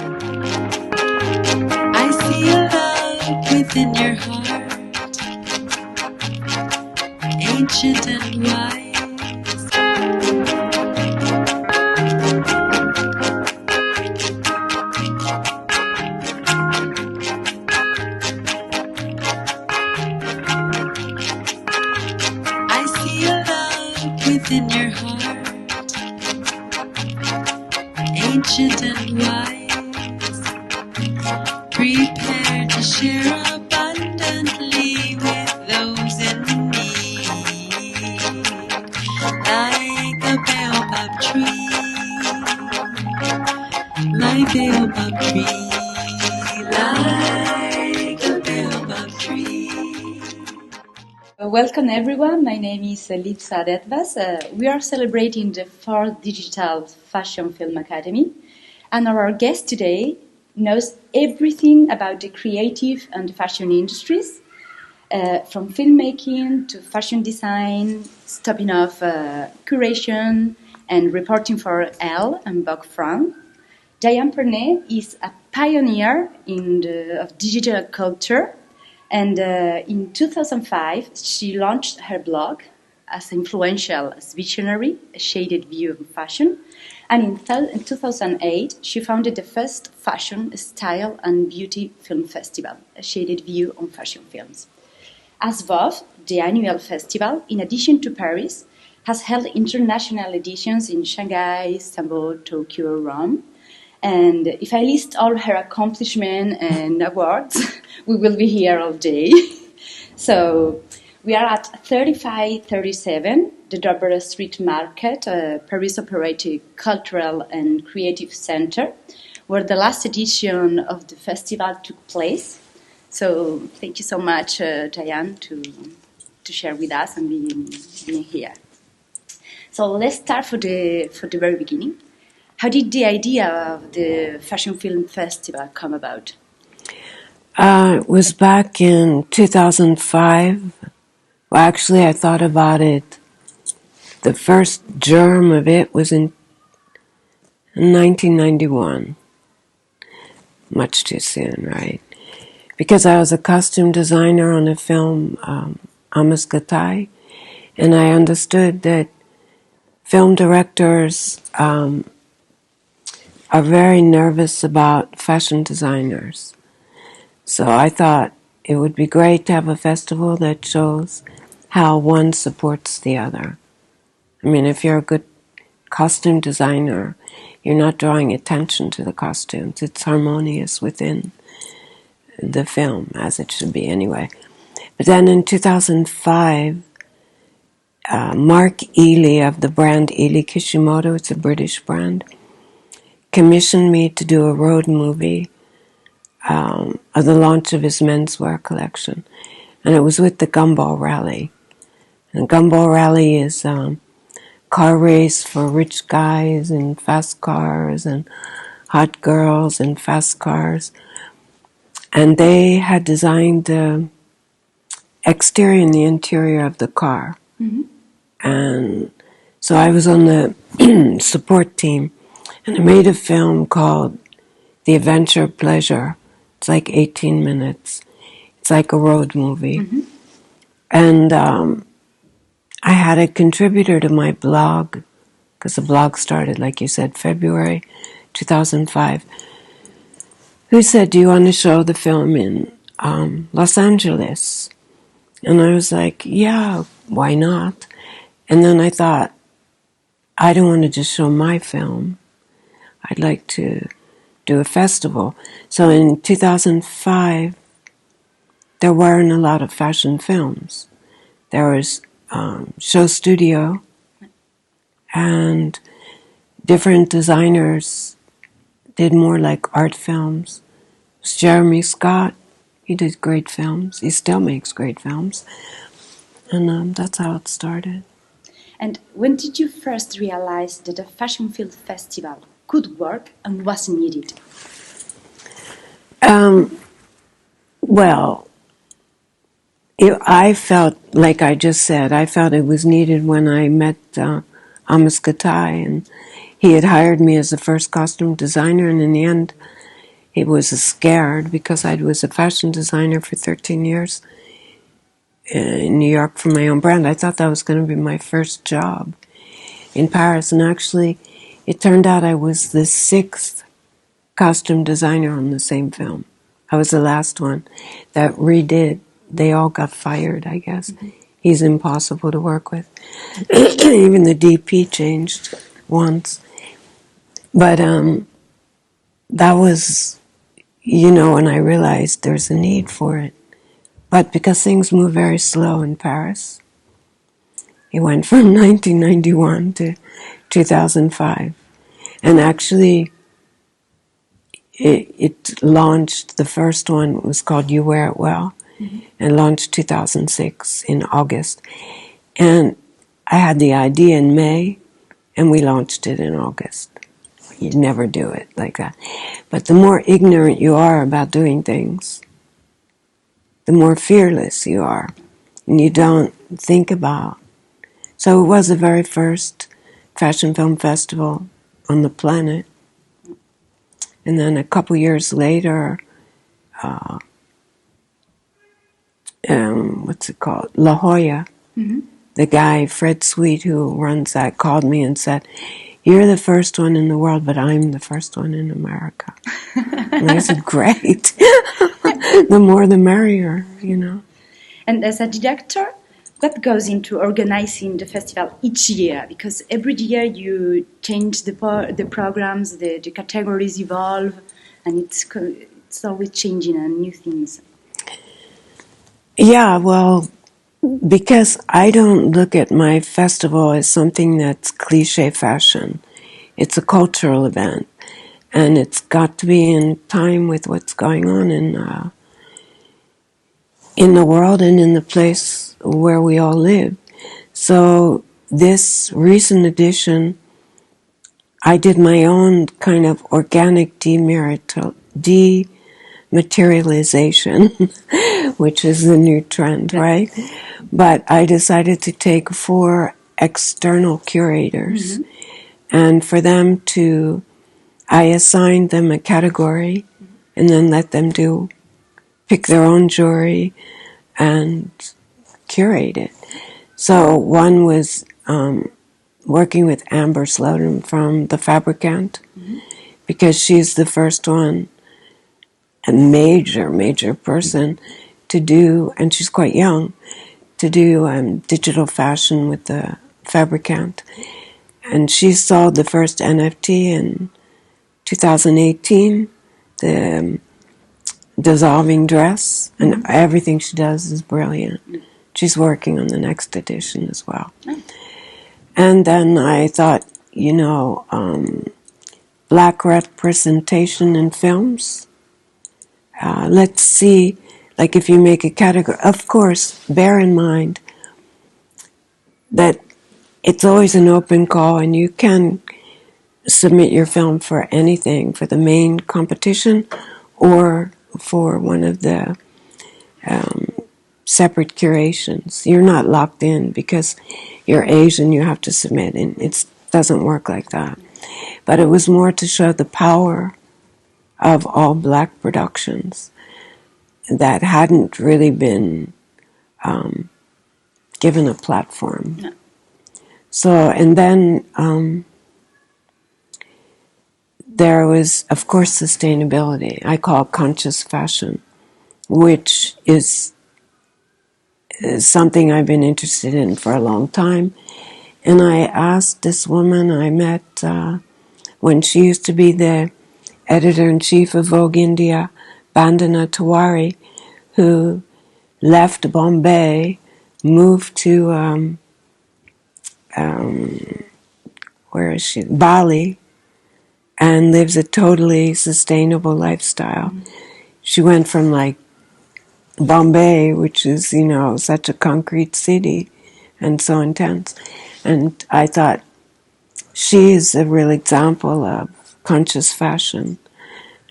I see a love within your heart, ancient and wise. I see a love within your heart, ancient and wise. Prepare to share abundantly with those in need, like a baobab tree, my baobab tree, like a baobab tree. Welcome everyone, my name is ELISA DEVZAS. We are celebrating the 4th Digital Fashion Film Academy, and our guest today knows everything about the creative and fashion industries, from filmmaking to fashion design, stopping off curation and reporting for Elle and Vogue France. DIANE PERNET is a pioneer of digital culture, and in 2005 she launched her blog as influential as visionary, A Shaded View of Fashion. And in 2008, she founded the first fashion, style and beauty film festival, A Shaded View on Fashion Films. As Vogue, the annual festival, in addition to Paris, has held international editions in Shanghai, Istanbul, Tokyo, Rome. And if I list all her accomplishments and awards, we will be here all day. So we are at 3537, the Dover Street Market, Paris Operatic Cultural and Creative Center, where the last edition of the festival took place. So thank you so much, DIANE, to share with us and being here. So let's start for the very beginning. How did the idea of the Fashion Film Festival come about? It was back in 2005. Well, actually, I thought about it. The first germ of it was in 1991. Much too soon, right? Because I was a costume designer on a film, Amesgatai, and I understood that film directors are very nervous about fashion designers. So I thought it would be great to have a festival that shows how one supports the other. I mean, if you're a good costume designer, you're not drawing attention to the costumes. It's harmonious within the film, as it should be anyway. But then in 2005, Mark Ely of the brand Ely Kishimoto, it's a British brand, commissioned me to do a road movie of the launch of his menswear collection. And it was with the Gumball Rally. And Gumball Rally is car race for rich guys and fast cars and hot girls and fast cars. And they had designed the exterior and the interior of the car. Mm-hmm. And so I was on the support team, and I made a film called The Adventure of Pleasure. It's like 18 minutes. It's like a road movie. Mm-hmm. And I had a contributor to my blog, because the blog started, like you said, February 2005, who said, "Do you want to show the film in Los Angeles?" And I was like, yeah, why not? And then I thought, I don't want to just show my film. I'd like to do a festival. So in 2005, there weren't a lot of fashion films. There was Show Studio, and different designers did more like art films. It was Jeremy Scott. He did great films. He still makes great films. And that's how it started. And when did you first realize that a fashion film festival could work and was needed? Well, I felt, like I just said, I felt it was needed when I met Amesgatai, and he had hired me as the first costume designer, and in the end, he was scared because I was a fashion designer for 13 years in New York for my own brand. I thought that was going to be my first job in Paris, and actually it turned out I was the 6th costume designer on the same film. I was the last one that redid. They all got fired, I guess. He's impossible to work with. Even the DP changed once. But that was, when I realized there's a need for it. But because things move very slow in Paris, it went from 1991 to 2005. And actually, it launched, the first one was called You Wear It Well, and launched 2006 in August. And I had the idea in May, and we launched it in August. You'd never do it like that. But the more ignorant you are about doing things, the more fearless you are. And you don't think about. So it was the very first fashion film festival on the planet. And then a couple years later, what's it called? La Jolla. The guy, Fred Sweet, who runs that, called me and said, "You're the first one in the world, but I'm the first one in America." And I said, "Great." The more the merrier, And as a director, what goes into organizing the festival each year? Because every year you change the programs, the categories evolve, and it's always changing and new things. Yeah, well, because I don't look at my festival as something that's cliche fashion. It's a cultural event, and it's got to be in time with what's going on in the world and in the place where we all live. So this recent edition, I did my own kind of organic dematerialization, which is the new trend, right? But I decided to take 4 external curators, and for them I assigned them a category, and then let them pick their own jewelry and curate it. So one was working with Amber Slowden from The Fabricant, because she's the first one, a major person to do, and she's quite young, to do digital fashion with The Fabricant. And she sold the first NFT in 2018, the dissolving dress, and everything she does is brilliant. She's working on the next edition as well. And then I thought, black representation in films. Let's see, like if you make a category, of course, bear in mind that it's always an open call, and you can submit your film for anything, for the main competition or for one of the separate curations. You're not locked in because you're Asian, you have to submit, and it doesn't work like that. But it was more to show the power of all black productions that hadn't really been given a platform. No. So, and then there was, of course, sustainability. I call it conscious fashion, which is something I've been interested in for a long time. And I asked this woman I met when she used to be the editor-in-chief of Vogue India, Bandana Tiwari, who left Bombay, moved to, where is she? Bali, and lives a totally sustainable lifestyle. She went from like Bombay, which is, such a concrete city and so intense. And I thought, she is a real example of conscious fashion.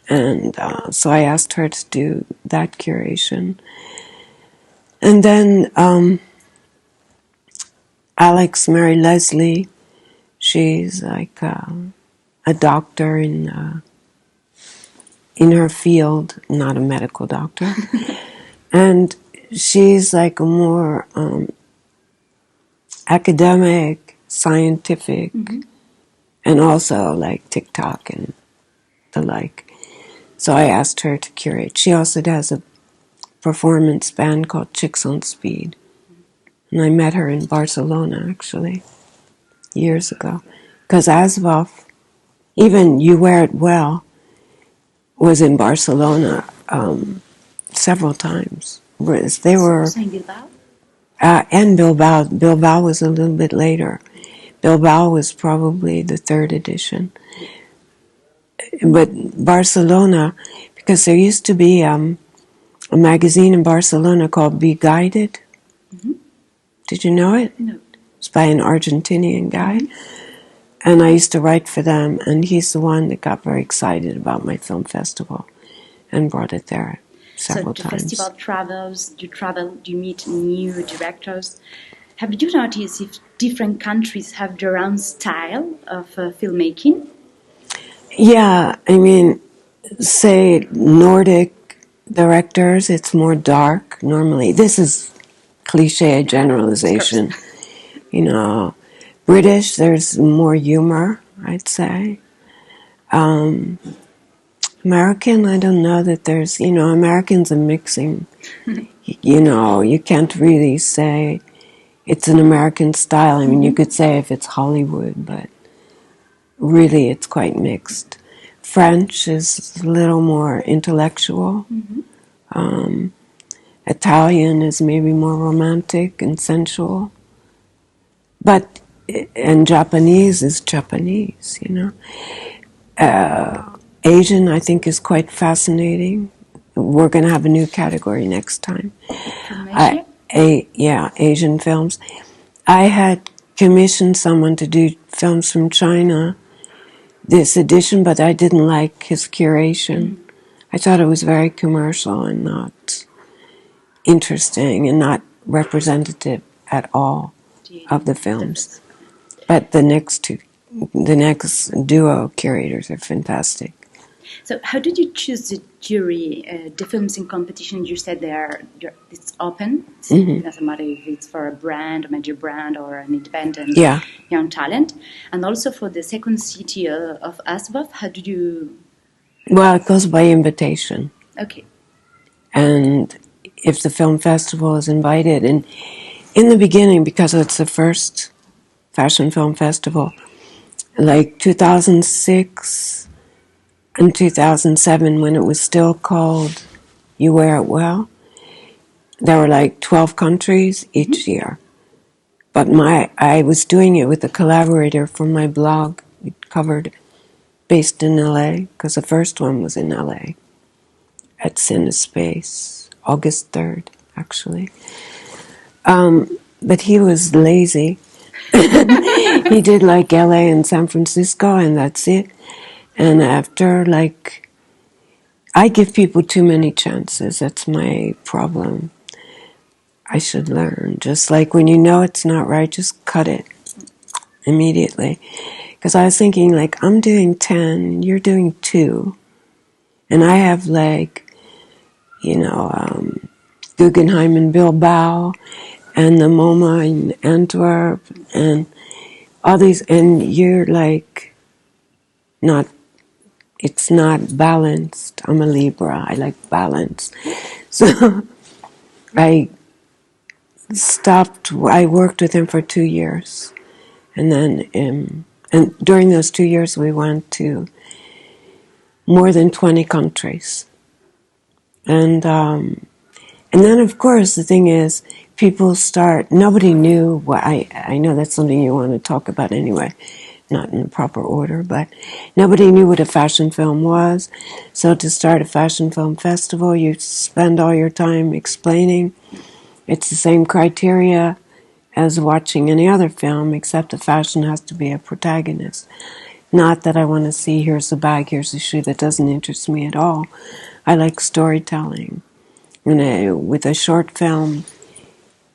And so I asked her to do that curation. And then Alex Mary Leslie, she's like a doctor in in her field, not a medical doctor. And she's like a more academic, scientific, and also like TikTok and the like. So I asked her to curate. She also has a performance band called Chicks on Speed. And I met her in Barcelona, actually, years ago. Because Asvaf, even You Wear It Well, was in Barcelona several times. They were... So in Bilbao? And Bilbao. Bilbao was a little bit later. Bilbao was probably the third edition. But Barcelona, because there used to be a magazine in Barcelona called Be Guided. Did you know it? No. It's by an Argentinian guy. And I used to write for them, and he's the one that got very excited about my film festival and brought it there several times. So the festival travels, you meet new directors. Have you noticed if different countries have their own style of filmmaking? Yeah, I mean, say Nordic directors, it's more dark normally. This is cliche generalization. You know, British, there's more humor, I'd say. American, I don't know that there's, Americans are mixing. You can't really say it's an American style. I mean, you could say if it's Hollywood, but really it's quite mixed. French is a little more intellectual. Italian is maybe more romantic and sensual. And Japanese is Japanese, Asian, I think, is quite fascinating. We're going to have a new category next time. Asian films. I had commissioned someone to do films from China this edition, but I didn't like his curation. I thought it was very commercial and not interesting and not representative at all of the films. But the next duo curators are fantastic. So how did you choose the jury? The films in competition, you said it's open. It doesn't matter if it's for a brand, a major brand, or an independent young talent. And also for the second city of Asbaf, how did you... Well, it goes by invitation. Okay. And if the film festival is invited, and in the beginning, because it's the first fashion film festival, like 2006 and 2007, when it was still called You Wear It Well, there were like 12 countries each year. But I was doing it with a collaborator from my blog. It covered, based in LA, because the first one was in LA at CineSpace, August 3rd, actually. But he was lazy. He did like LA and San Francisco, and that's it. And after, I give people too many chances. That's my problem. I should learn. Just like when you know it's not right, just cut it immediately. Because I was thinking, I'm doing 10, you're doing 2. And I have, Guggenheim in Bilbao, and the MoMA in Antwerp, and all these, and you're it's not balanced. I'm a Libra, I like balance. So I worked with him for 2 years. And then, and during those 2 years we went to more than 20 countries. And then, of course, the thing is, nobody knew I know that's something you want to talk about anyway, not in the proper order, but nobody knew what a fashion film was. So to start a fashion film festival, you spend all your time explaining. It's the same criteria as watching any other film, except the fashion has to be a protagonist. Not that I want to see, here's the bag, here's the shoe. That doesn't interest me at all. I like storytelling. And with a short film,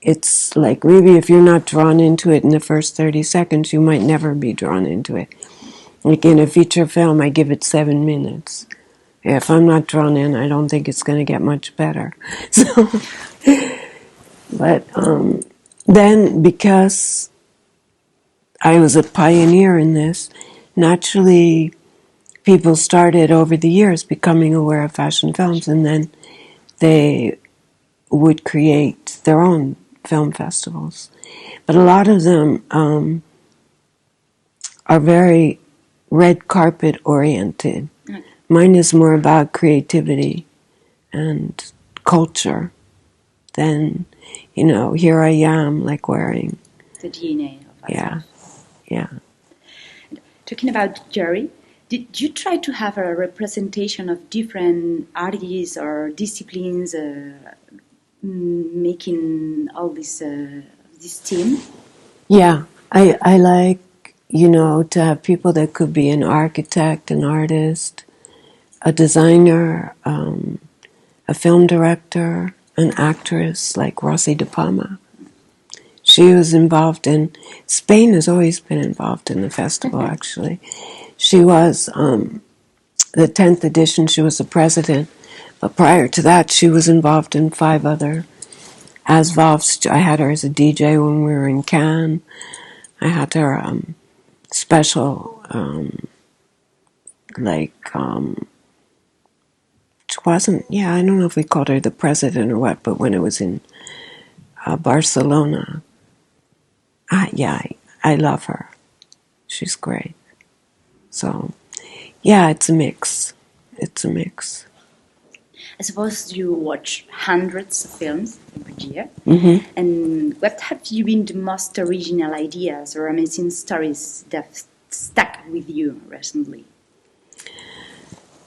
it's like maybe if you're not drawn into it in the first 30 seconds, you might never be drawn into it. Like in a feature film, I give it 7 minutes. If I'm not drawn in, I don't think it's going to get much better. So, but then because I was a pioneer in this, naturally people started over the years becoming aware of fashion films, and then they would create their own film festivals. But a lot of them are very red carpet oriented. Mine is more about creativity and culture than, here I am, like wearing. The DNA of Yeah, yeah. Talking about jury, did you try to have a representation of different artists or disciplines making all this team? Yeah, I like, to have people that could be an architect, an artist, a designer, a film director, an actress like Rossi de Palma. She was involved in, Spain has always been involved in the festival, actually. She was, the 10th edition, she was the president, but prior to that, she was involved in 5 other ASVAVs. I had her as a DJ when we were in Cannes. I had her special, which wasn't, I don't know if we called her the president or what, but when it was in Barcelona, I love her. She's great. So, it's a mix. It's a mix. I suppose you watch hundreds of films every year. Mm-hmm. And what have you been the most original ideas or amazing stories that stuck with you recently?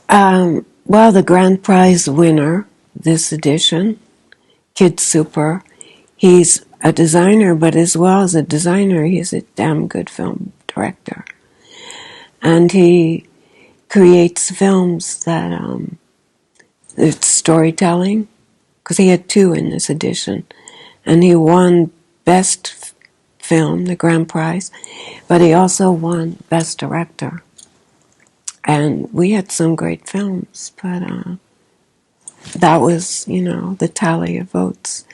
Well, the grand prize winner this edition, Kid Super, he's a designer, but as well as a designer, he's a damn good film director. And he creates films that it's storytelling, because he had 2 in this edition, and he won Best Film, the grand prize, but he also won Best Director. And we had some great films, but that was, the tally of votes.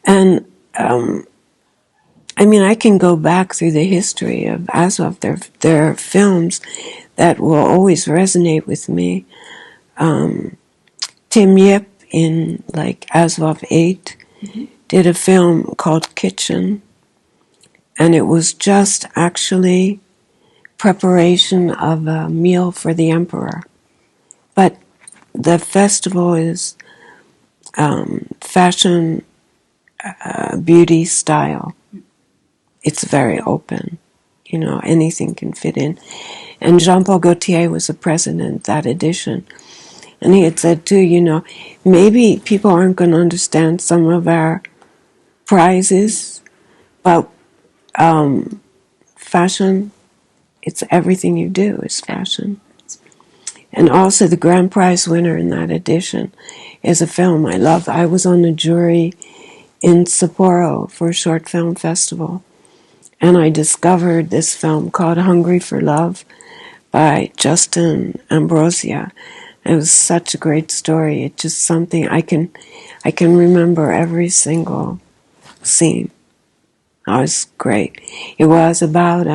And I can go back through the history of ASVAV. There are films that will always resonate with me. Tim Yip in ASVAV 8 did a film called Kitchen, and it was just actually preparation of a meal for the emperor. But the festival is fashion, beauty, style. It's very open. Anything can fit in. And Jean-Paul Gaultier was the president that edition. And he had said too, maybe people aren't going to understand some of our prizes, but fashion, it's everything you do is fashion. And also the grand prize winner in that edition is a film I love. I was on the jury in Sapporo for a short film festival, and I discovered this film called Hungry for Love by Justin Ambrosia. It was such a great story. It's just something I can remember every single scene. Oh, it was great. It was about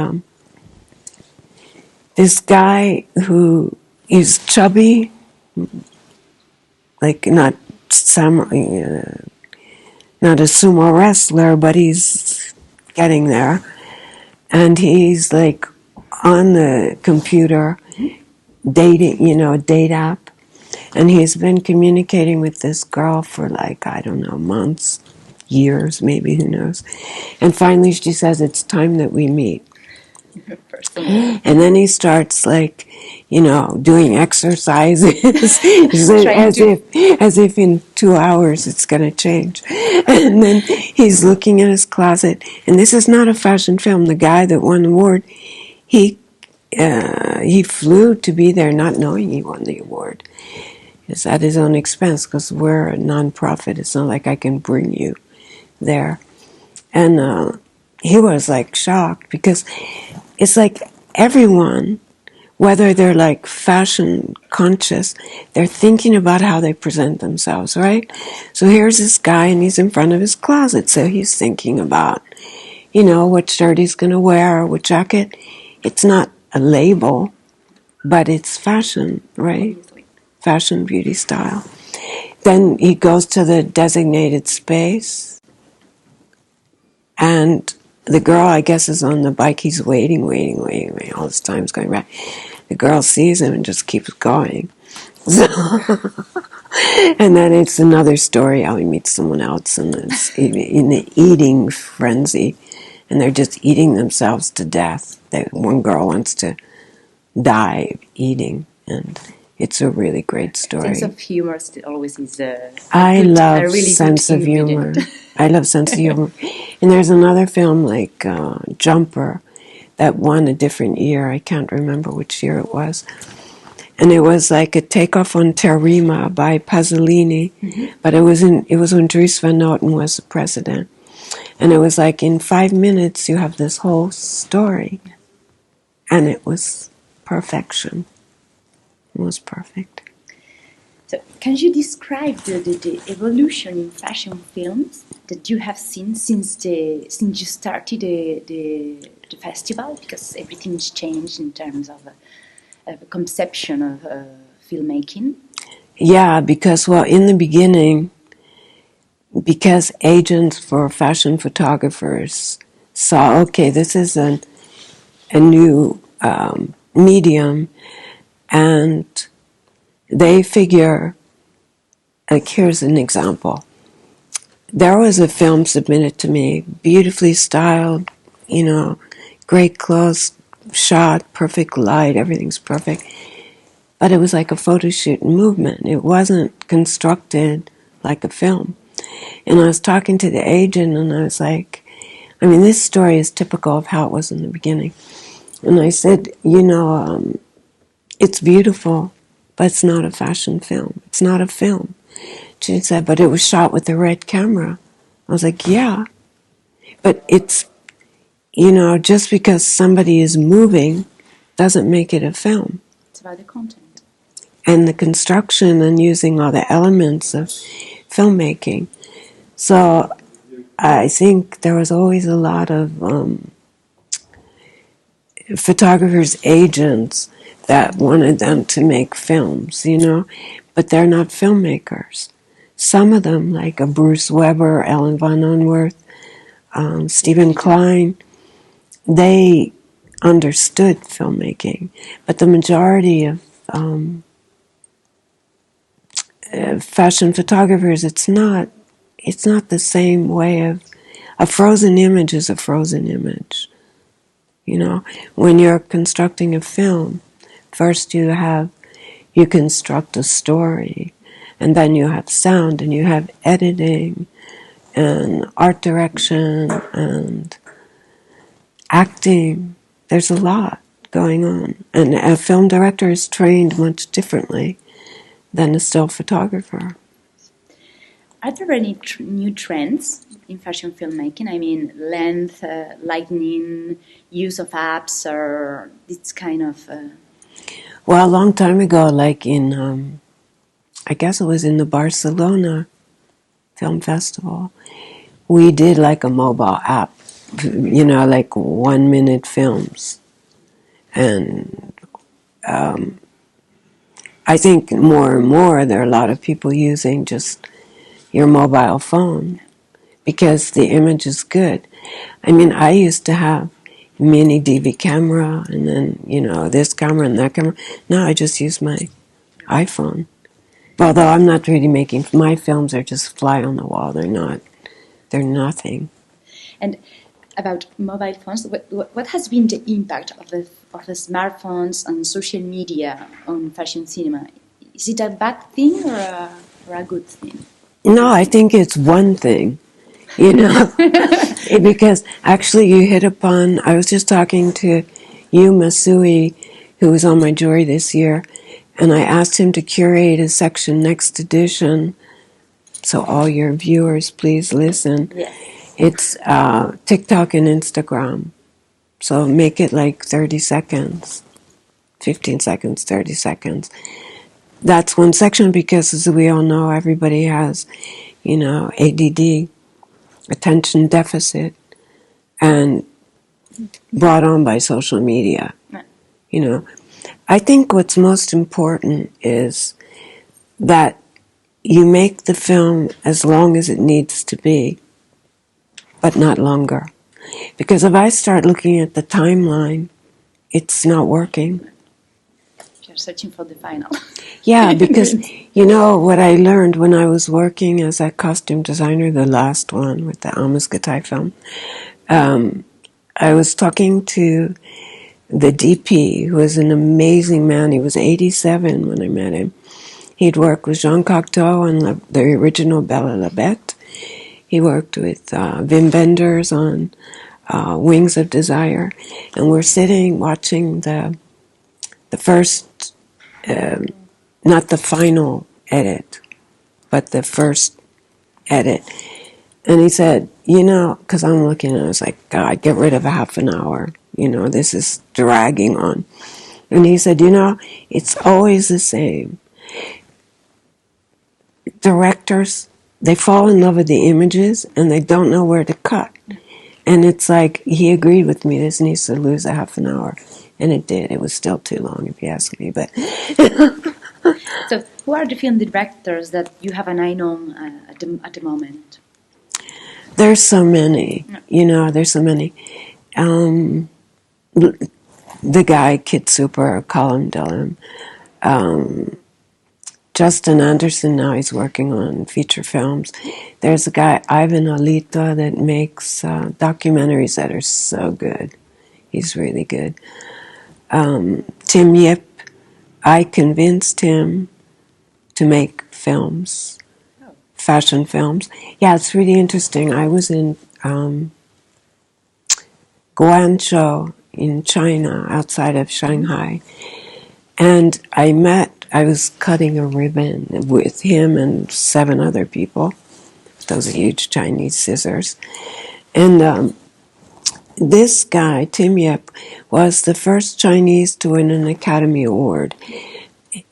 this guy who is chubby, not a sumo wrestler, but he's getting there. And he's on the computer dating, a date app. And he's been communicating with this girl for months, years, maybe, who knows. And finally she says, it's time that we meet. And then he starts doing exercises as if in 2 hours it's going to change. And then he's looking at his closet, and this is not a fashion film. The guy that won the award, he flew to be there not knowing he won the award. It's at his own expense because we're a non-profit. It's not like I can bring you there. And he was shocked because it's everyone whether they're like fashion conscious, they're thinking about how they present themselves, right? So here's this guy and he's in front of his closet, so he's thinking about, what shirt he's going to wear, what jacket. It's not a label, but it's fashion, right? Fashion, beauty, style. Then he goes to the designated space, and the girl, I guess, is on the bike. He's waiting. All this time's going by. The girl sees him and just keeps going. So and then it's another story how he meets someone else and it's in the eating frenzy, and they're just eating themselves to death. One girl wants to die eating, and it's a really great story. Sense of humor always is I love sense of humor. I love sense of humor. And there's another film like Jumper that won a different year. I can't remember which year it was. And it was like a takeoff on Terima by Pasolini, but it was when Dries Van Noten was the president. And it was like in 5 minutes you have this whole story. And it was perfection. It was perfect. So, can you describe the evolution in fashion films that you have seen since you started the festival? Because everything's changed in terms of a conception of filmmaking. Yeah, because in the beginning, because agents for fashion photographers saw, okay, this is a new medium, and they figure, like here's an example. There was a film submitted to me, beautifully styled, great clothes, shot, perfect light, everything's perfect. But it was like a photo shoot in movement. It wasn't constructed like a film. And I was talking to the agent and I was like, this story is typical of how it was in the beginning. And I said, it's beautiful, but it's not a fashion film. It's not a film. She said, but it was shot with the red camera. I was like, yeah. But it's, just because somebody is moving doesn't make it a film. It's about the content. And the construction and using all the elements of filmmaking. So I think there was always a lot of photographers' agents that wanted them to make films, but they're not filmmakers. Some of them, like a Bruce Weber, Ellen von Unwerth, Stephen Klein, they understood filmmaking, but the majority of fashion photographers, it's not the same way of a frozen image is a frozen image. When you're constructing a film, first you construct a story, and then you have sound, and you have editing, and art direction, and acting. There's a lot going on. And a film director is trained much differently than a still photographer. Are there any new trends in fashion filmmaking? Length, lightning, use of apps, or this kind of... Well, a long time ago, like in, I guess it was in the Barcelona Film Festival, we did like a mobile app, like 1 minute films. And I think more and more there are a lot of people using just your mobile phone because the image is good. I used to have mini DV camera and then, this camera and that camera. Now I just use my iPhone. Although I'm not really making, my films are just fly on the wall. They're nothing. And about mobile phones, what has been the impact of the smartphones and social media on fashion cinema? Is it a bad thing or a good thing? No, I think it's one thing. Because actually you hit upon, I was just talking to Yu Masui, who was on my jury this year, and I asked him to curate a section next edition, so all your viewers, please listen. Yes. It's TikTok and Instagram, so make it like 30 seconds 15 seconds, 30 seconds. That's one section because, as we all know, everybody has, ADD, attention deficit, and brought on by social media. I think what's most important is that you make the film as long as it needs to be, but not longer. Because if I start looking at the timeline, it's not working. You're searching for the final. Yeah, because what I learned when I was working as a costume designer, the last one with the Almas-Gatai film, I was talking to the DP, who was an amazing man. He was 87 when I met him. He'd worked with Jean Cocteau on the original Belle La Bête. He worked with Wim Wenders on Wings of Desire. And we're sitting watching the first, not the final edit, but the first edit. And he said, because I'm looking and I was like, God, get rid of a half an hour. This is dragging on. And he said, it's always the same. Directors, they fall in love with the images and they don't know where to cut. And it's like, he agreed with me, this needs to lose a half an hour. And it did. It was still too long, if you ask me. But So, who are the film directors that you have an eye on at the moment? there's so many, there's so many. The guy, Kid Super, Colin Dillon, Justin Anderson, now he's working on feature films. There's a guy, Ivan Alita, that makes documentaries that are so good. He's really good. Tim Yip, I convinced him to make films, fashion films. Yeah, it's really interesting. I was in Guangzhou in China, outside of Shanghai, and I was cutting a ribbon with him and 7 other people, those huge Chinese scissors. And this guy, Tim Yip, was the first Chinese to win an Academy Award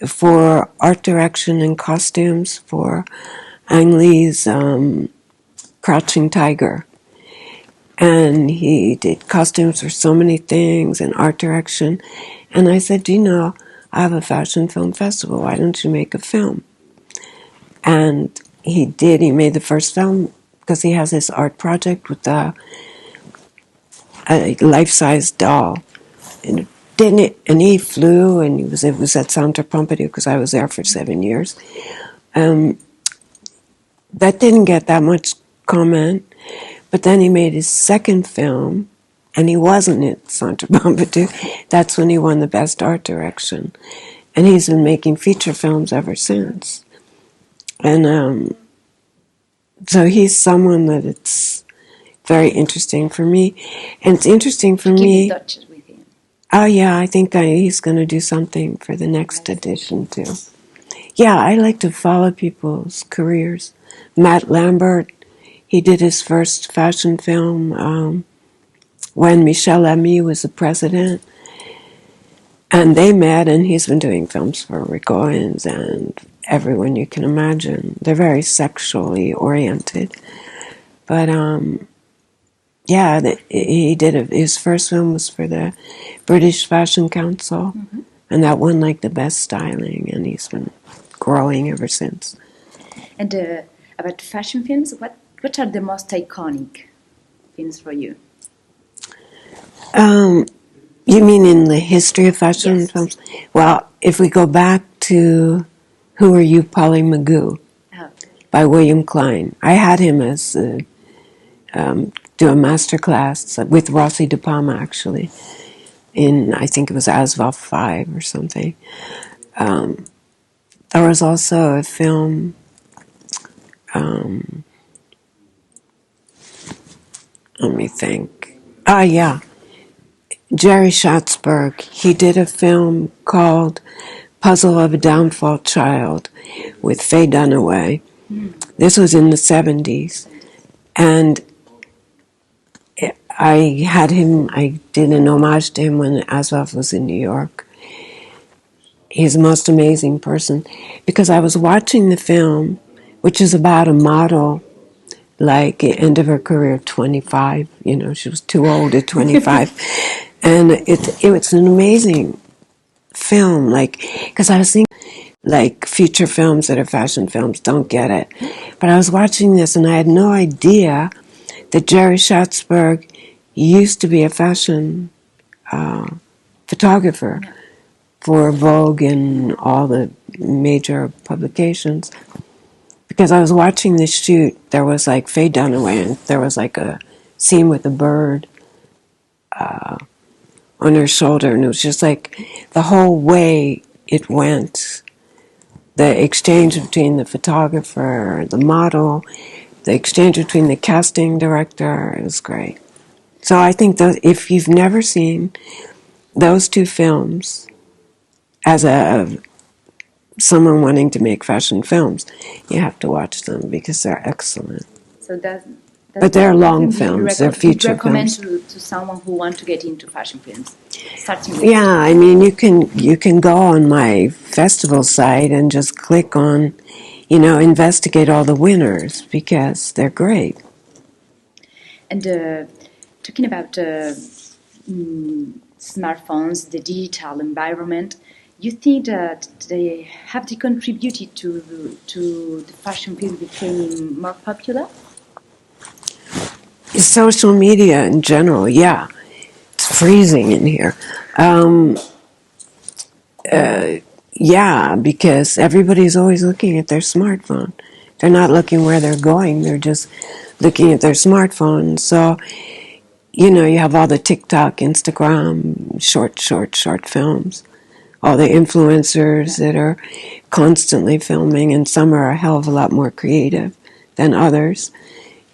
for art direction and costumes for Ang Lee's Crouching Tiger. And he did costumes for so many things and art direction. And I said, I have a fashion film festival. Why don't you make a film? And he did. He made the first film because he has this art project with a life-size doll. And he flew, and it was at Centre Pompidou because I was there for 7 years. That didn't get that much comment. But then he made his second film, and he wasn't at Centre Pompidou. That's when he won the Best Art Direction. And he's been making feature films ever since. And so he's someone that it's very interesting for me. And it's interesting for me. Keep in touch with him. Oh, yeah, I think he's going to do something for the next edition, too. Yeah, I like to follow people's careers. Matt Lambert, he did his first fashion film when Michel Lamy was the president. And they met, and he's been doing films for Rick Owens and everyone you can imagine. They're very sexually oriented. But, he did his first film was for the British Fashion Council, and that won like the best styling, and he's been growing ever since. And about fashion films, what are the most iconic films for you? You mean in the history of fashion Yes. films? Well, if we go back to Who Are You, Polly Magoo by William Klein. I had him as do a master class with Rossi de Palma, actually, in, I think it was ASVAL 5 or something. There was also a film, let me think. Jerry Schatzberg. He did a film called Puzzle of a Downfall Child with Faye Dunaway. This was in the 70s. And I did an homage to him when Aswaf was in New York. He's the most amazing person, because I was watching the film, which is about a model, like the end of her career, 25. You know, she was too old at 25, and it was an amazing film. Like, because I was thinking, like, feature films that are fashion films don't get it, but I was watching this and I had no idea that Jerry Schatzberg used to be a fashion photographer for Vogue and all the major publications. Because I was watching this shoot, there was like Faye Dunaway, and there was like a scene with a bird on her shoulder, and it was just like the whole way it went, the exchange between the photographer, the model, the exchange between the casting director, it was great. So I think that if you've never seen those two films as someone wanting to make fashion films, you have to watch them because they're excellent. So but they're long films, they're feature recommend films. to someone who wants to get into fashion films, starting with Yeah, I mean, you can go on my festival site and just click on, investigate all the winners because they're great. And talking about smartphones, the digital environment, you think that they contributed to the fashion film becoming more popular? Social media in general, yeah. It's freezing in here. Yeah, because everybody's always looking at their smartphone. They're not looking where they're going, they're just looking at their smartphone. So, you have all the TikTok, Instagram, short films. All the influencers that are constantly filming, and some are a hell of a lot more creative than others.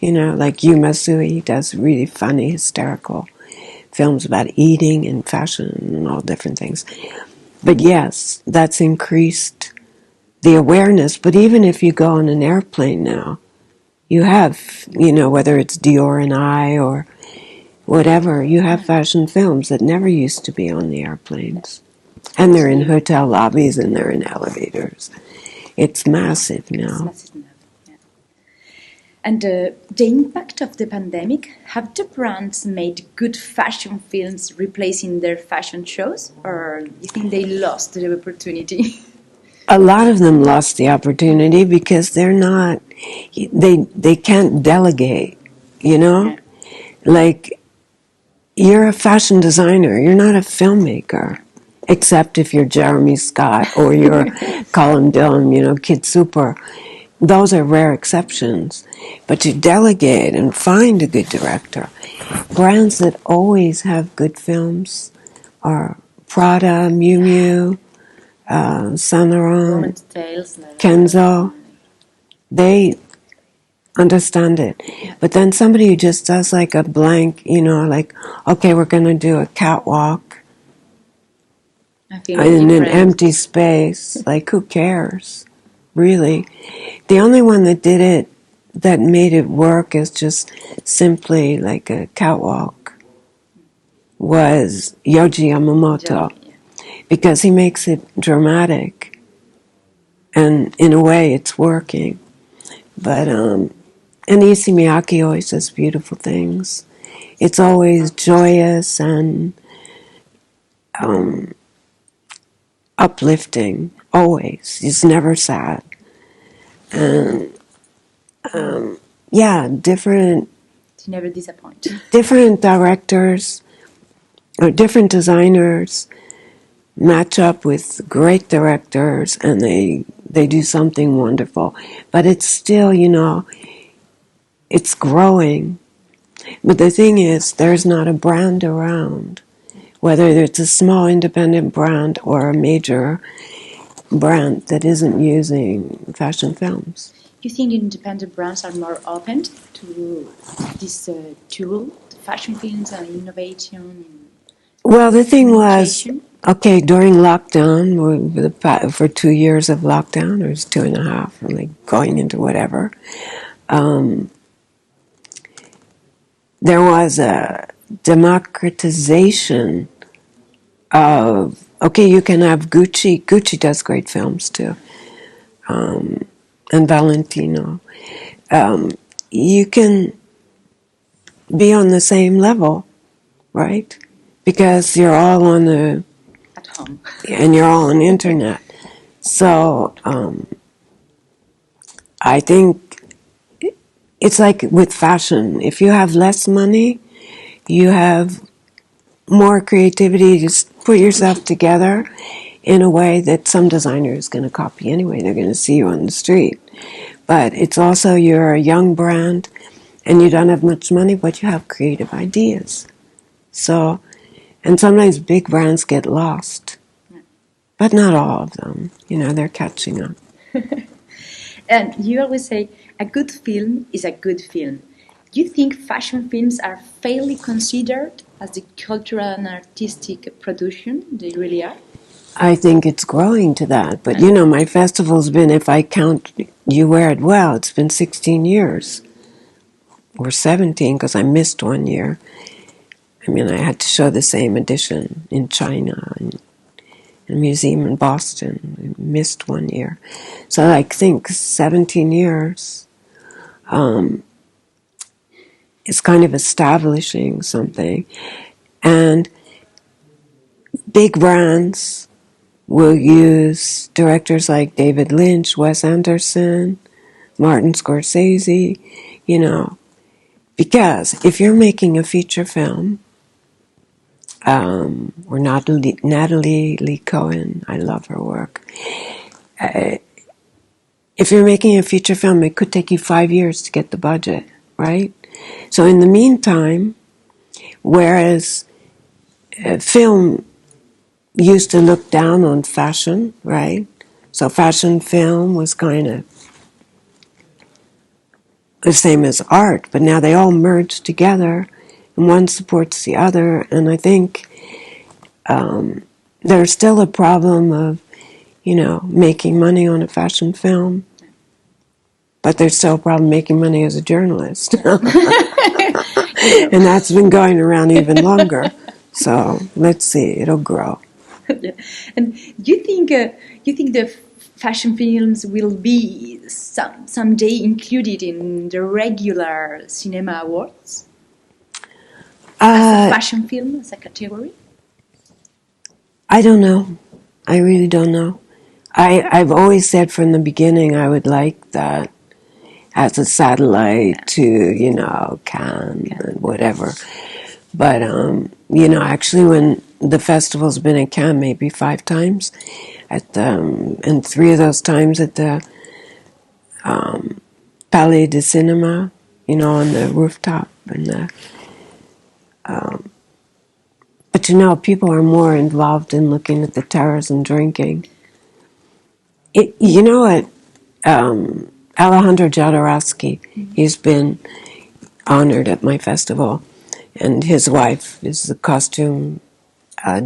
Like Yuma Sui does really funny, hysterical films about eating and fashion and all different things. But yes, that's increased the awareness. But even if you go on an airplane now, you have, whether it's Dior and I or whatever, you have fashion films that never used to be on the airplanes. And they're in hotel lobbies and they're in elevators. It's massive now. It's massive now, yeah. And the impact of the pandemic, have the brands made good fashion films replacing their fashion shows? Or you think they lost the opportunity? A lot of them lost the opportunity because they're not, they can't delegate, Yeah. Like, you're a fashion designer, you're not a filmmaker. Except if you're Jeremy Scott or you're Colin Dillon, Kid Super. Those are rare exceptions. But you delegate and find a good director. Brands that always have good films are Prada, Miu Miu, Saint Laurent, Kenzo. They understand it. But then somebody who just does like a blank, like, okay, we're going to do a catwalk in an empty space. Like, who cares? Really. The only one that did it, that made it work as just simply like a catwalk, was Yoji Yamamoto. Because he makes it dramatic. And in a way, it's working. But, and Issey Miyake always does beautiful things. It's always joyous and uplifting, always. It's never sad. And different. To never disappoint. Different directors or different designers match up with great directors, and they do something wonderful. But it's still, it's growing. But the thing is, there's not a brand around. Whether it's a small independent brand or a major brand that isn't using fashion films. You think independent brands are more open to this tool, fashion films and innovation? Well, the thing was, okay, during lockdown, for 2 years of lockdown, or it was 2.5, like going into whatever, there was a democratization of okay, you can have Gucci. Gucci does great films too, and Valentino. You can be on the same level, right? Because you're all on the at home. and you're all on the internet. So I think it's like with fashion. If you have less money, you have more creativity. Just put yourself together in a way that some designer is going to copy anyway. They're going to see you on the street. But it's also you're a young brand and you don't have much money, but you have creative ideas. So, and sometimes big brands get lost. But not all of them. You know, they're catching up. And you always say, a good film is a good film. Do you think fashion films are fairly considered as the cultural and artistic production they really are? I think it's growing to that. But, you know, my festival's been, if I count You Wear It Well, it's been 16 years. Or 17, because I missed one year. I mean, I had to show the same edition in China and in a museum in Boston. I missed one year. So I think 17 years is kind of establishing something. And big brands will use directors like David Lynch, Wes Anderson, Martin Scorsese, you know. Because if you're making a feature film, or Natalie Lee Cohen, I love her work. If you're making a feature film, it could take you 5 years to get the budget, right? So in the meantime, whereas film used to look down on fashion, right? So fashion film was kind of the same as art, but now they all merge together, and one supports the other, and I think there's still a problem of, you know, making money on a fashion film, but there's still a problem making money as a journalist. And that's been going around even longer. So let's see, it'll grow. Yeah. And do you think the fashion films will be someday included in the regular cinema awards as a fashion film, as a category? I don't know. I really don't know. I've always said from the beginning I would like that as a satellite to, you know, Cannes and whatever. But, you know, actually when the festival's been in Cannes maybe 5 times, and 3 of those times at the Palais de Cinema, you know, on the rooftop. And but, you know, people are more involved in looking at the terrace and drinking. You know what? Alejandro Jodorowsky, he's been honored at my festival, and his wife is the costume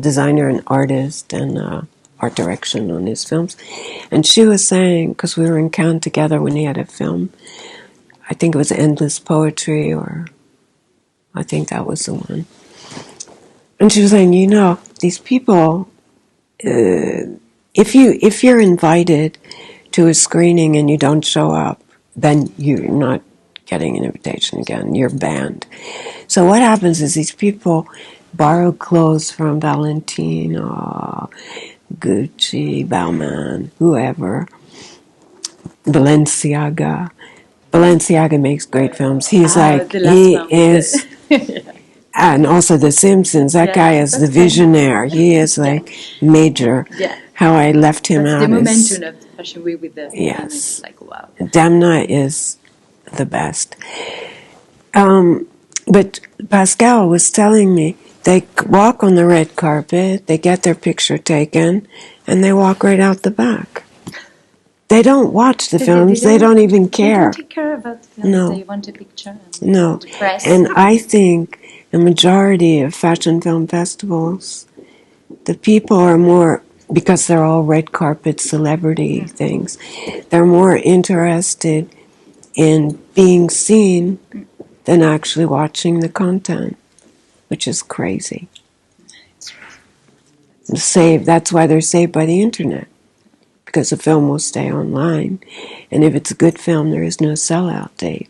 designer and artist and art direction on his films. And she was saying, because we were in Cannes together when he had a film, I think it was Endless Poetry, or I think that was the one. And she was saying, you know, these people, if you're invited to a screening and you don't show up, then you're not getting an invitation again. You're banned. So what happens is these people borrow clothes from Valentino, Gucci, Balmain, whoever, Balenciaga. Balenciaga makes great films. He's he is, and also The Simpsons. That guy is the visionaire. He is like major. Yeah. How I left him out. The momentum of the Fashion Week with the yes. like wow. Demna is the best. But Pascal was telling me they walk on the red carpet, they get their picture taken, and they walk right out the back. They don't watch the films. They don't even care. They don't care about the films. No. They want a picture. No. The press. And I think the majority of fashion film festivals, the people are more, because they're all red carpet celebrity things, they're more interested in being seen than actually watching the content, which is crazy. saved. That's why they're saved by the internet, because the film will stay online. And if it's a good film, there is no sellout date.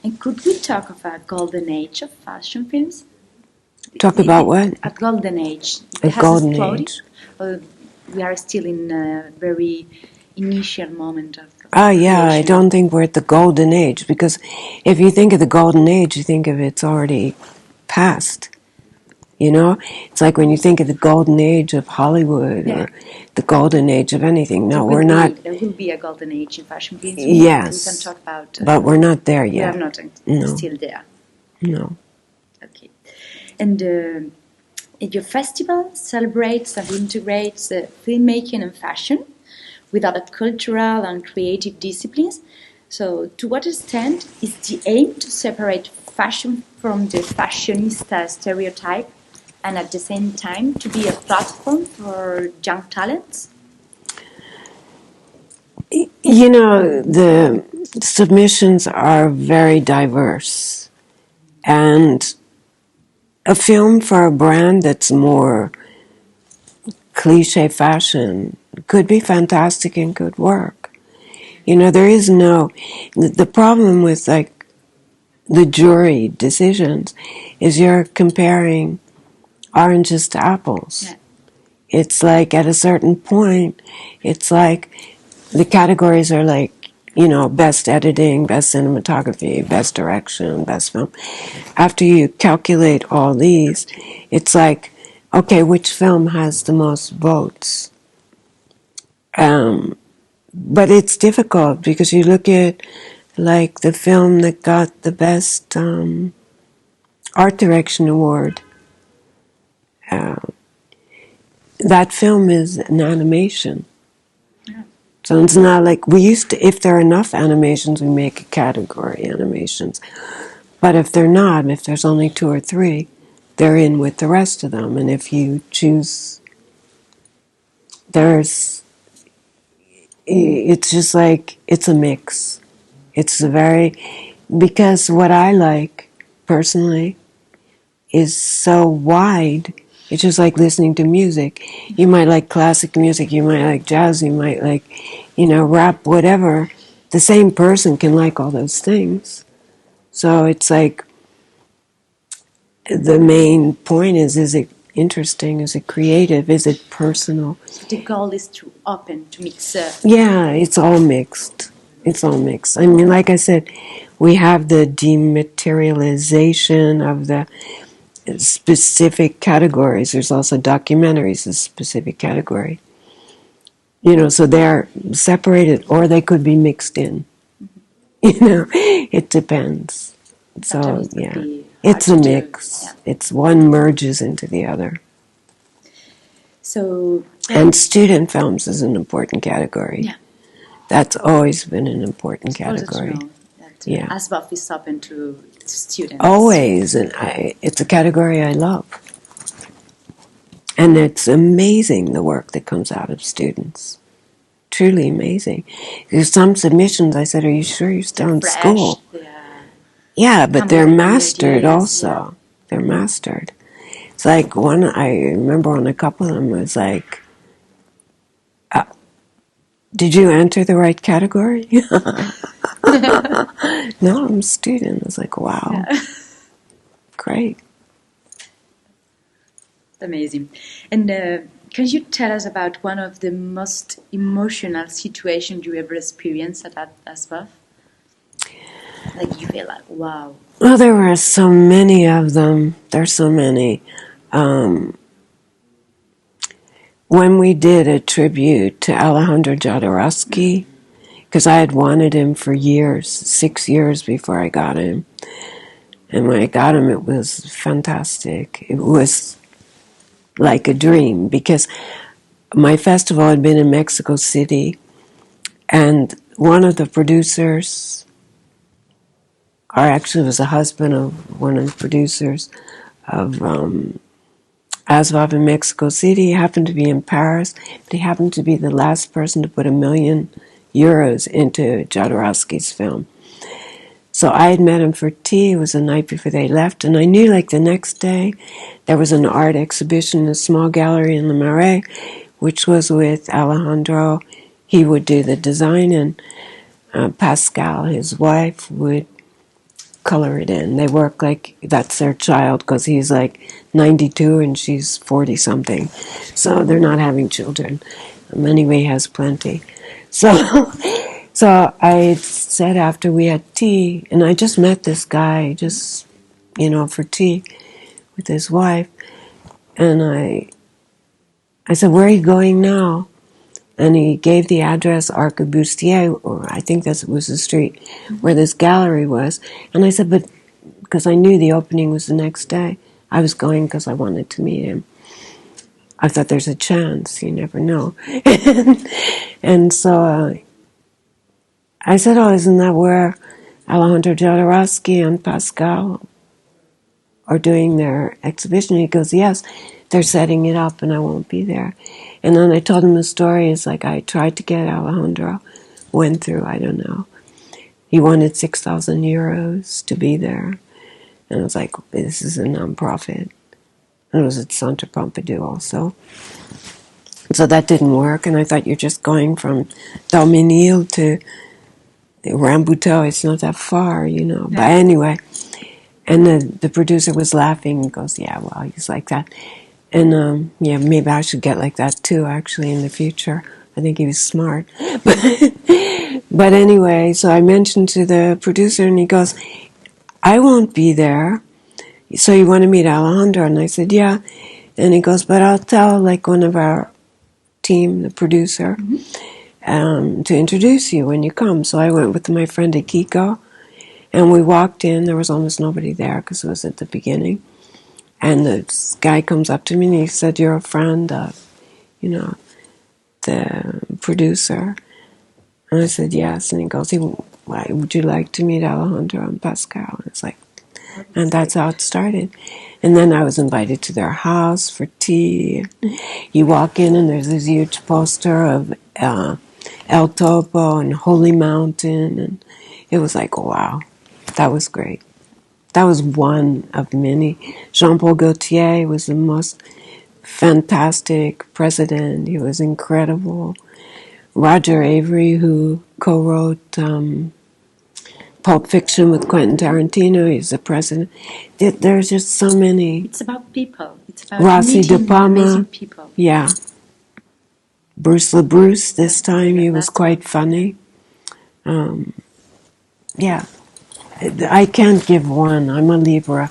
And could we talk about golden age of fashion films? Talk about what? At golden age. A Has golden exploded? age. Or we are still in a very initial moment of Oh, yeah, I creation? don't think we're at the golden age, because if you think of the golden age, you think of it's already past. You know? It's like when you think of the golden age of Hollywood or the golden age of anything. No, we're not. There will be a golden age in fashion films. Yes. We can talk about... But we're not there we yet. are not No. still there. No. Okay. And your festival celebrates and integrates filmmaking and fashion with other cultural and creative disciplines. So, to what extent is the aim to separate fashion from the fashionista stereotype and at the same time to be a platform for young talents? You know, the submissions are very diverse. And a film for a brand that's more cliche fashion could be fantastic and could work. You know, there is no... The problem with, like, the jury decisions is you're comparing oranges to apples. Yeah. It's like at a certain point, it's like the categories are like, you know, best editing, best cinematography, best direction, best film. After you calculate all these, it's like, okay, which film has the most votes? But it's difficult because you look at like the film that got the best art direction award. That film is an animation. Yeah. So it's not like we used to, if there are enough animations, we make a category animations. But if they're not, if there's only 2 or 3, they're in with the rest of them. And if you choose, it's just like, it's a mix. It's a very, because what I like personally is so wide. It's just like listening to music. You might like classic music, you might like jazz, you might like, you know, rap, whatever. The same person can like all those things. So it's like, the main point is it interesting? Is it creative? Is it personal? So the goal is to open, to mix. Yeah, it's all mixed. It's all mixed. I mean, like I said, we have the dematerialization of the specific categories. There's also documentaries, a specific category. You know, so they're separated or they could be mixed in. You know, it depends. So, Sometimes it yeah, could be it's hard a to do. mix. Yeah. It's one merges into the other. So, And student films is an important category. yeah. That's always been an important It's also to category. know that Yeah. ASBOF is open to students. Always, and it's a category I love. And it's amazing the work that comes out of students. Truly amazing. There's some submissions I said, are you sure you're still in Fresh, school? yeah. Yeah, but Come they're up with mastered ideas, also. yeah. They're mastered. It's like one, I remember on a couple of them was like, did you enter the right category? No, I'm a student. I was like, wow. Yeah. Great. Amazing. And can you tell us about one of the most emotional situations you ever experienced at ASBOF? Like you feel like, wow. Well, there were so many of them. There's so many. When we did a tribute to Alejandro Jodorowsky, because I had wanted him for years, 6 years before I got him. And when I got him, it was fantastic. It was like a dream, because my festival had been in Mexico City, and one of the producers, or actually was the husband of one of the producers of ASVAB in Mexico City. He happened to be in Paris, but he happened to be the last person to put €1 million into Jodorowsky's film. So I had met him for tea. It was the night before they left, and I knew like the next day there was an art exhibition in a small gallery in the Marais, which was with Alejandro. He would do the design, and Pascal, his wife, would color it in. They work like that's their child because he's like 92 and she's 40-something. So they're not having children. Anyway, he has plenty. So, so I said after we had tea, and I just met this guy just, for tea with his wife, and I said, where are you going now? And he gave the address Arquebustier, or I think that was the street where this gallery was. And I said, but because I knew the opening was the next day, I was going because I wanted to meet him. I thought there's a chance, you never know. And so I said, oh, isn't that where Alejandro Jodorowsky and Pascal are doing their exhibition? He goes, yes, they're setting it up and I won't be there. And then I told him the story. It's like I tried to get Alejandro, went through, I don't know. He wanted 6,000 euros to be there. And I was like, this is a non-profit. And it was at Centre Pompidou also. So that didn't work. And I thought, you're just going from Daumesnil to Rambuteau. It's not that far, Yeah. But anyway, and the producer was laughing and goes, yeah, well, he's like that. And yeah, maybe I should get like that too, actually, in the future. I think he was smart. But anyway, so I mentioned to the producer, and he goes, I won't be there. So you want to meet Alejandro? And I said, yeah. And he goes, but I'll tell like one of our team, the producer, to introduce you when you come. So I went with my friend Akiko, and we walked in. There was almost nobody there because it was at the beginning. And this guy comes up to me and he said, you're a friend of, the producer. And I said, yes. And he goes, why would you like to meet Alejandro and Pascal? And it's like, and that's how it started. And then I was invited to their house for tea. You walk in and there's this huge poster of El Topo and Holy Mountain. And it was like, wow, that was great. That was one of many. Jean-Paul Gaultier was the most fantastic president. He was incredible. Roger Avery, who co-wrote Pulp Fiction with Quentin Tarantino, he's the president. There's just so many. It's about people. It's about Rossi de meeting Palma. amazing people. Yeah. Bruce LaBruce, this time, he was quite funny. Yeah. I can't give one. I'm a Libra.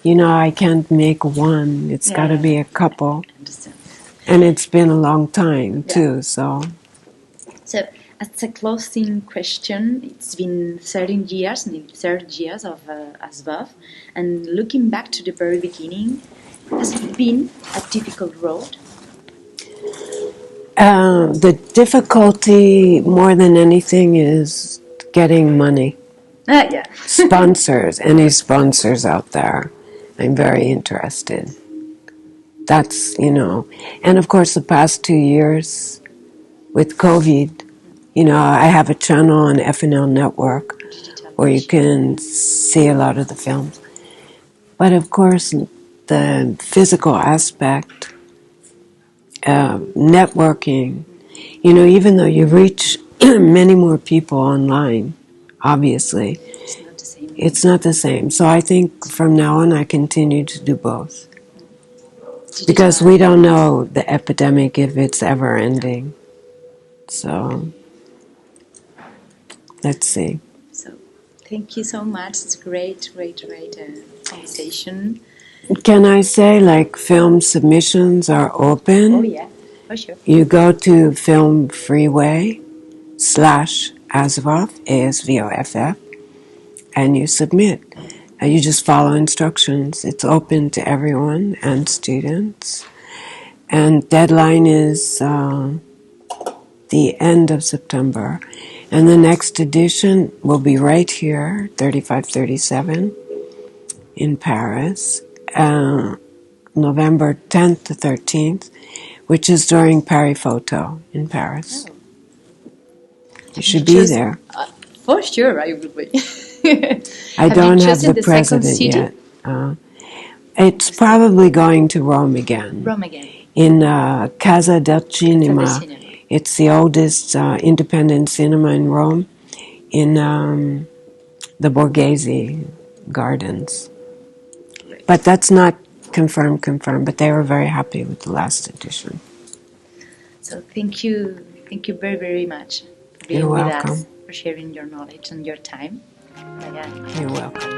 I can't make one. It's got to be a couple. I understand. And it's been a long time, too, so. So, as a closing question, it's been 13 years, nearly 30 years of ASVAV, and looking back to the very beginning, has it been a difficult road? The difficulty, more than anything, is getting money. Yeah. Sponsors, any sponsors out there. I'm very interested. That's, and of course the past 2 years with COVID, I have a channel on FNL Network where you can see a lot of the films. But of course the physical aspect, networking, even though you reach many more people online, obviously, it's not the same. So I think from now on I continue to do both. Because we don't know the epidemic if it's ever ending. So, let's see. So, thank you so much. It's great conversation. Can I say, like, film submissions are open? Oh, yeah. Oh, sure. You go to Film Freeway /ASVOF, ASVOFF, and you submit. You just follow instructions. It's open to everyone and students. And deadline is the end of September. And the next edition will be right here, 3537 in Paris, November 10th to 13th, which is during Paris Photo in Paris. You should be there. For sure, I will be. I Have don't you have chosen the the second president city? yet. It's probably going to Rome again. Rome again. In Casa del For the Cinema. cinema. It's the oldest independent cinema in Rome, in the Borghese Gardens. But that's not confirmed, but they were very happy with the last edition. So thank you very, very much for being You're with welcome. us, for sharing your knowledge and your time. Diane. You're welcome.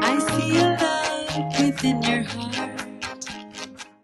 I see a light within your heart.